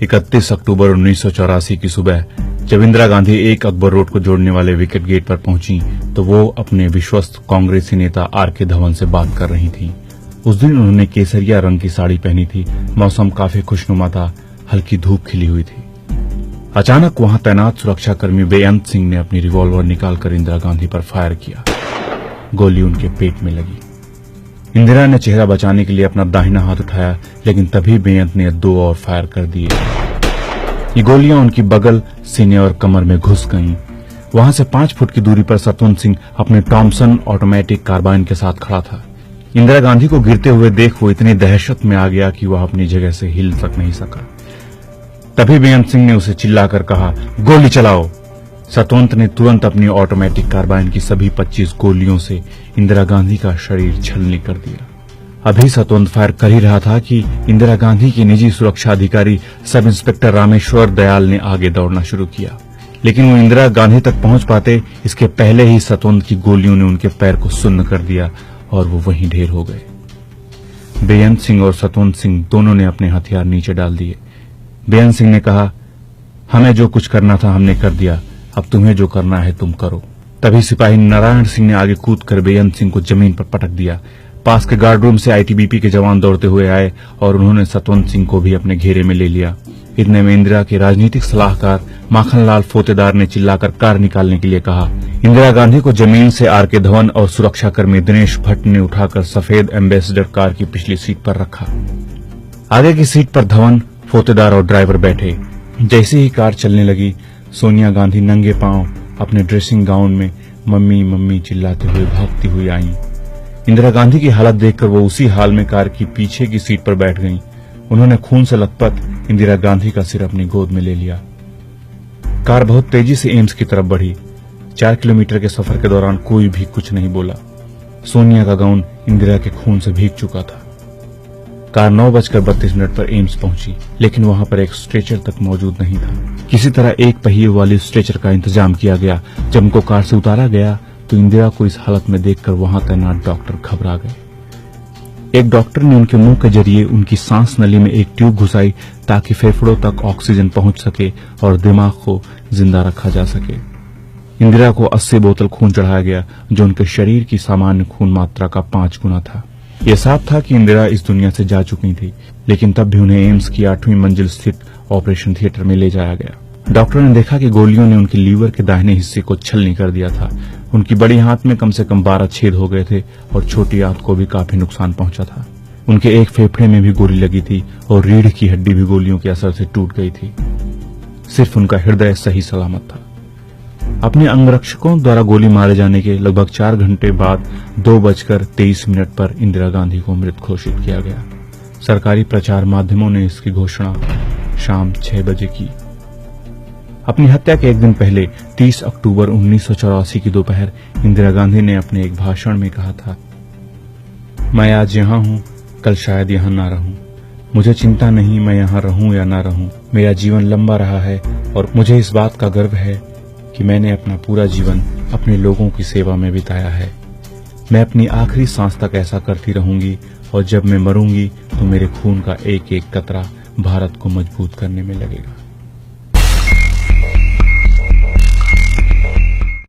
31 अक्टूबर 1984 की सुबह जब इंदिरा गांधी 1 अकबर रोड को जोड़ने वाले विकेट गेट पर पहुंची तो वो अपने विश्वस्त कांग्रेसी नेता आर.के. धवन से बात कर रही थीं। उस दिन उन्होंने केसरिया रंग की साड़ी पहनी थी। मौसम काफी खुशनुमा था, हल्की धूप खिली हुई थी। अचानक वहां तैनात सुरक्षाकर्मी बेअंत सिंह ने अपनी रिवॉल्वर निकालकर इंदिरा गांधी पर फायर किया। गोली उनके पेट में लगी। इंदिरा ने चेहरा बचाने के लिए अपना दाहिना हाथ उठाया, लेकिन तभी बेअंत ने 2 और फायर कर दिए। ये गोलियां उनकी बगल, सीने और कमर में घुस गईं। वहां से 5 फुट की दूरी पर सतवंत सिंह अपने टॉमसन ऑटोमेटिक कार्बाइन के साथ खड़ा था। इंदिरा गांधी को गिरते हुए देख वो इतनी दहशत में आ गया कि वह अपनी जगह से हिल तक नहीं सका। तभी बेअंत सिंह ने उसे चिल्लाकर कहा, गोली चलाओ। सतवंत ने तुरंत अपनी ऑटोमेटिक कार्बाइन की सभी 25 गोलियों से इंदिरा गांधी का शरीर छलनी कर दिया। अभी सतवंत फायर कर ही रहा था कि इंदिरा गांधी के निजी सुरक्षा अधिकारी सब इंस्पेक्टर रामेश्वर दयाल ने आगे दौड़ना शुरू किया, लेकिन वो इंदिरा गांधी तक पहुंच पाते इसके पहले ही सतवंत की गोलियों ने उनके पैर को सुन्न कर दिया और वो वहीं ढेर हो गए। बेअंत सिंह और सतवंत सिंह दोनों ने अपने हथियार नीचे डाल दिए। बेअंत सिंह ने कहा, हमें जो कुछ करना था हमने कर दिया, अब तुम्हें जो करना है तुम करो। तभी सिपाही नारायण सिंह ने आगे कूदकर बेअंत सिंह को जमीन पर पटक दिया। पास के गार्ड रूम से आईटीबीपी के जवान दौड़ते हुए आए और उन्होंने सतवंत सिंह को भी अपने घेरे में ले लिया। इतने में इंदिरा के राजनीतिक सलाहकार माखनलाल फोतेदार ने चिल्लाकर कार निकालने के लिए कहा। इंदिरा गांधी को जमीन से आर.के. धवन और सुरक्षाकर्मी दिनेश भट्ट ने उठाकर सफेद एम्बेसडर कार की पिछली सीट पर रखा। आगे की सीट पर धवन, फोतेदार और ड्राइवर बैठे। जैसे ही कार चलने लगी, सोनिया गांधी नंगे पांव अपने ड्रेसिंग गाउन में मम्मी मम्मी चिल्लाते हुए भागती हुई आईं। इंदिरा गांधी की हालत देखकर वो उसी हाल में कार की पीछे की सीट पर बैठ गईं। उन्होंने खून से लथपथ इंदिरा गांधी का सिर अपनी गोद में ले लिया। कार बहुत तेजी से एम्स की तरफ बढ़ी। 4 किलोमीटर के सफर के दौरान कोई भी कुछ नहीं बोला। सोनिया का गाउन इंदिरा के खून से भीग चुका था। कार 9:32 पर एम्स पहुंची, लेकिन वहां पर एक स्ट्रेचर तक मौजूद नहीं था। किसी तरह एक पहिए वाली स्ट्रेचर का इंतजाम किया गया। जब उनको कार से उतारा गया तो इंदिरा को इस हालत में देखकर वहां तैनात डॉक्टर घबरा गए। एक डॉक्टर ने उनके मुंह के जरिए उनकी सांस नली में एक ट्यूब घुसाई ताकि फेफड़ों तक ऑक्सीजन पहुंच सके और दिमाग को जिंदा रखा जा सके। इंदिरा को 80 बोतल खून चढ़ाया गया, जो उनके शरीर की सामान्य खून मात्रा का 5 गुना था। यह साफ था कि इंदिरा इस दुनिया से जा चुकी थी, लेकिन तब भी उन्हें एम्स की 8वीं मंजिल स्थित ऑपरेशन थिएटर में ले जाया गया। डॉक्टर ने देखा कि गोलियों ने उनकी लीवर के दाहिने हिस्से को छलनी कर दिया था। उनकी बड़ी आंत में कम से कम 12 छेद हो गए थे और छोटी आंत को भी काफी नुकसान पहुंचा था। उनके एक फेफड़े में भी गोली लगी थी और रीढ़ की हड्डी भी गोलियों के असर से टूट गई थी। सिर्फ उनका हृदय सही सलामत था। अपने अंगरक्षकों द्वारा गोली मारे जाने के लगभग 4 घंटे बाद 2:23 पर इंदिरा गांधी को मृत घोषित किया गया। सरकारी प्रचार माध्यमों ने इसकी घोषणा शाम 6 बजे की। अपनी हत्या के एक दिन पहले 30 अक्टूबर 1984 की दोपहर इंदिरा गांधी ने अपने एक भाषण में कहा था, मैं आज यहाँ हूँ, कल शायद यहाँ ना रहूं। मुझे चिंता नहीं मैं यहाँ रहूं या ना रहूं। मेरा जीवन लंबा रहा है और मुझे इस बात का गर्व है कि मैंने अपना पूरा जीवन अपने लोगों की सेवा में बिताया है। मैं अपनी आखिरी सांस तक ऐसा करती रहूंगी और जब मैं मरूंगी तो मेरे खून का एक एक कतरा भारत को मजबूत करने में लगेगा।